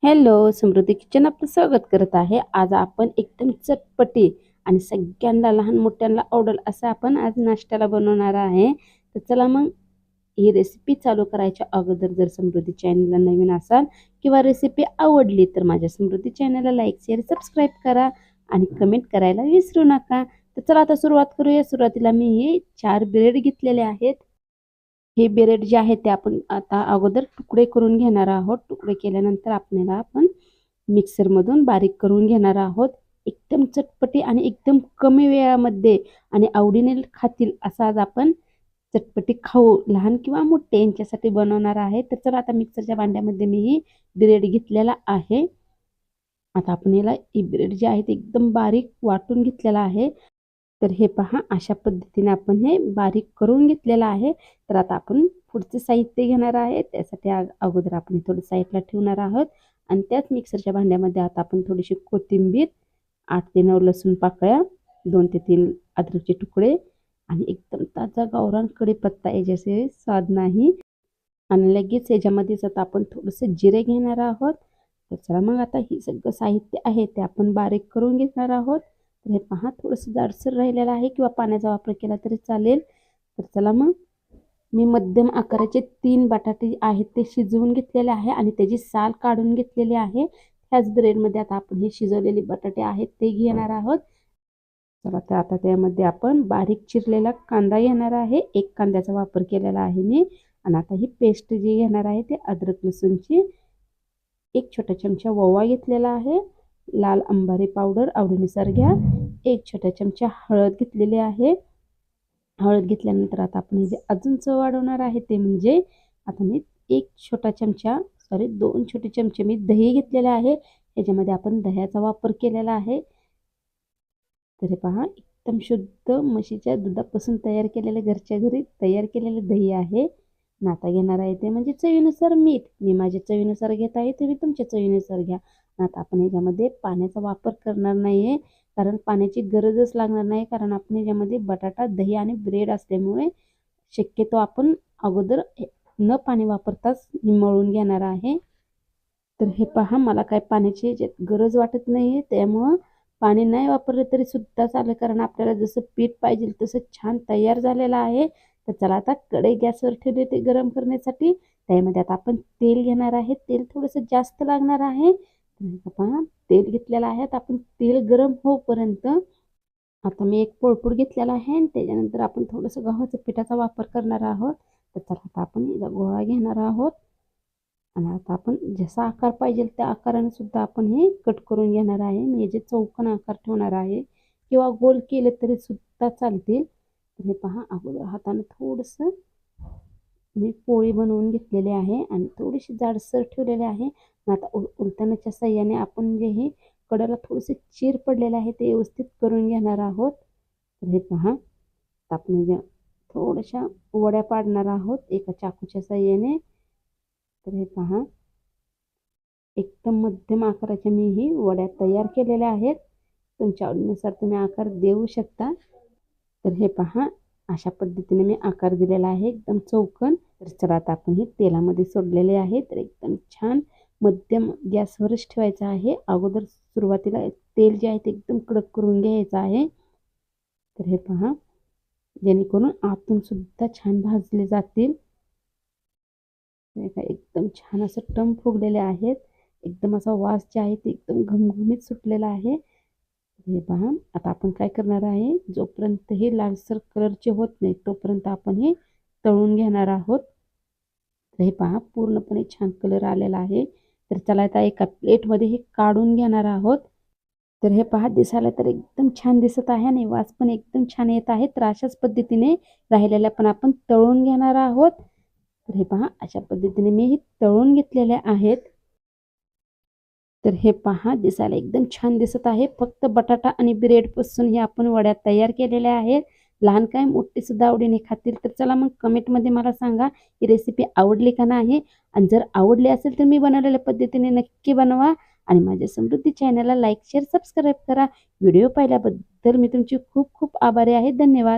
Hello, समृद्धी kitchen आपलं स्वागत करत आहे. आज आपण एकदम चटपटी आणि सगळ्यांना लहान मोठ्यांना आवडेल असं आपण आज नाश्त्याला बनवणार आहे. तर चला मग ही रेसिपी चालू करायच्या अगोदर जर समृद्धी चॅनलला नवीन असाल किंवा रेसिपी आवडली तर माझ्या समृद्धी चॅनलला लाईक, शेअर, सबस्क्राईब करा आणि कमेंट करायला विसरू नका. तर चला आता सुरुवात करूया. सुरुवातीला मी हे 4 ब्रेड घेतलेले आहेत. हे ब्रेड जे आहे ते आपण आता अगोदर तुकडे करून घेणार आहोत. तुकडे केल्यानंतर आपण मिक्सरमधून बारीक करून घेणार आहोत. एकदम चटपटी आणि एकदम कमी वेळामध्ये आणि आवडीने खातील असा आज आपण चटपटी खाऊ लहान किंवा मोठे यांच्यासाठी बनवणार आहे. तर चला आता मिक्सरच्या भांड्यामध्ये मी ही ब्रेड घेतलेला आहे. आता आपण याला ही ब्रेड जे आहे ते एकदम बारीक वाटून घेतलेला आहे. तर हे पहा अशा पद्धतीने आपण हे बारीक करून घेतलेलं आहे. तर आता आपण पुढचे साहित्य घेणार आहे. त्यासाठी अगोदर आपण थोडं साईडला ठेवणार आहोत आणि त्याच मिक्सरच्या भांड्यामध्ये आता आपण थोडीशी कोथिंबीर, 8 ते 9 लसूण पाकळ्या, 2 ते 3 अद्रकचे तुकडे आणि एकदम ताजा गावरान कढीपत्ता याच्याशिवाय स्वाद नाही. आणि लगेच याच्यामध्येच आता आपण थोडंसं जिरे घेणार आहोत. तर चला मग आता ही सगळं साहित्य आहे ते आपण बारीक करून घेणार आहोत. तर हे पहा थोडंसं जाडसर राहिलेलं आहे किंवा पाण्याचा वापर केला तरी चालेल. तर चला मग मी मध्यम आकाराचे 3 बटाटे आहेत ते शिजवून घेतलेले आहे आणि त्याची साल काढून घेतलेली आहे. त्याच ब्रेडमध्ये आता आपण हे शिजवलेले बटाटे आहेत ते घेणार आहोत. चला तर आता त्यामध्ये आपण बारीक चिरलेला कांदा घेणार आहे. 1 कांद्याचा वापर केलेला आहे मी. आणि आता ही पेस्ट जी घेणार आहे ते अद्रक लसूणची. 1 छोटा चमचा ओवा घेतलेला आहे. लाल अंबारी पावडर आवडीनुसार घ्या. 1 छोटा चमचा हळद घेतलेली आहे. हळद घेतल्यानंतर आता आपण हे जे अजून चव वाढवणार आहे ते म्हणजे आता मी 2 छोटे चमचे मी दही घेतलेले आहे. याच्यामध्ये आपण दह्याचा वापर केलेला आहे. तर हे पहा एकदम शुद्ध म्हशीच्या दुधापासून तयार केलेले घरच्या घरी तयार केलेले दही आहे. आता घेणार आहे ते म्हणजे चवीनुसार मीठ. मी माझ्या चवीनुसार घेत आहे, तुम्ही तुमच्या चवीनुसार घ्या. आता आपण याच्यामध्ये पाण्याचा वापर करणार नाही आहे, कारण पाण्याची गरजच लागणार नाही, कारण आपण याच्यामध्ये बटाटा, दही आणि ब्रेड असल्यामुळे शक्यतो आपण अगोदर न पाणी वापरताच मळून घेणार आहे. तर हे पहा मला काय पाण्याची गरज वाटत नाही आहे, त्यामुळं पाणी नाही वापरलं तरी सुद्धा चालेल, कारण आपल्याला जसं पीठ पाहिजे तसं छान तयार झालेलं आहे. तर चला आता कढई गॅसवर ठेवली ते गरम करण्यासाठी. त्यामध्ये आता आपण तेल घेणार आहे. तेल थोडंसं जास्त लागणार आहे. तर पहा तेल घेतलेलं आहे. आता आपण तेल गरम होईपर्यंत आता मी एक पोळपूड घेतलेला आहे आणि त्याच्यानंतर आपण थोडंसं गव्हाच्या पिठाचा वापर करणार आहोत. तर चला आता आपण गोळा घेणार आहोत आणि आता आपण जसा आकार पाहिजे त्या आकाराने सुद्धा आपण हे कट करून घेणार आहे. मी याचे चौकोन आकार ठेवणार आहे किंवा गोल केले तरी सुद्धा चालतील. तर हे पहा अगोदर हाताने थोडंसं मी पोळी बनवून घेतलेली आहे आणि थोडीशी जाडसर ठेवलेली आहे. आता उलटण्याच्या साह्याने आपण जे हे कडेला थोडेसे चीर पडलेले आहे ते व्यवस्थित करून घेणार आहोत. तर हे पहा आपण थोड्याशा वड्या पाडणार आहोत एका चाकूच्या साह्याने. तर हे पहा एकदम मध्यम आकाराच्या मी ही वड्या तयार केलेल्या आहेत. तुमच्या आवडीनुसार तुम्ही आकार देऊ शकता. तर हे पहा अशा पद्धतीने मी आकार दिलेला आहे एकदम चौकोन. तर चला आता आपण हे तेलामध्ये सोडलेले आहे. तर एकदम छान मध्यम गॅसवरच ठेवायचं आहे. अगोदर सुरुवातीला तेल जे आहे ते एकदम कडक करून घ्यायचं आहे. तर हे पहा जेणेकरून आतून सुद्धा छान भाजले जातील. एकदम छान असं टम फुगलेले आहेत. एकदम असा वास जे आहे ते एकदम घमघमीत सुटलेला आहे. हे पहा आता आपण काय करणार आहे, जोपर्यंत हे लालसर कलरचे होत नाही तोपर्यंत आपण हे तळून घेणार आहोत. तर हे पहा पूर्णपणे छान कलर आलेला आहे. तर चला आता एका प्लेटमध्ये हे काढून घेणार आहोत. तर हे पहा दिसायला तर एकदम छान दिसत आहे आणि वास पण एकदम छान येत आहे. तर अशाच पद्धतीने राहिलेल्या पण आपण तळून घेणार आहोत. तर हे पहा अशा पद्धतीने मी हे तळून घेतलेले आहेत. तर हे पहा दिसायला एकदम छान दिसत आहे. फक्त बटाटा आणि ब्रेडपासून हे आपण वड्या तयार केलेल्या आहेत. लहान काय मोठे सुद्धा आवडीने खातील. तर चला मग कमेंटमध्ये मला सांगा ही रेसिपी आवडली का नाही, आणि जर आवडली असेल तर मी बनवलेल्या पद्धतीने नक्की बनवा आणि माझ्या समृद्धी चॅनलला लाईक, शेअर, सबस्क्राईब करा. व्हिडिओ पाहिल्याबद्दल मी तुमची खूप खूप आभारी आहे. धन्यवाद.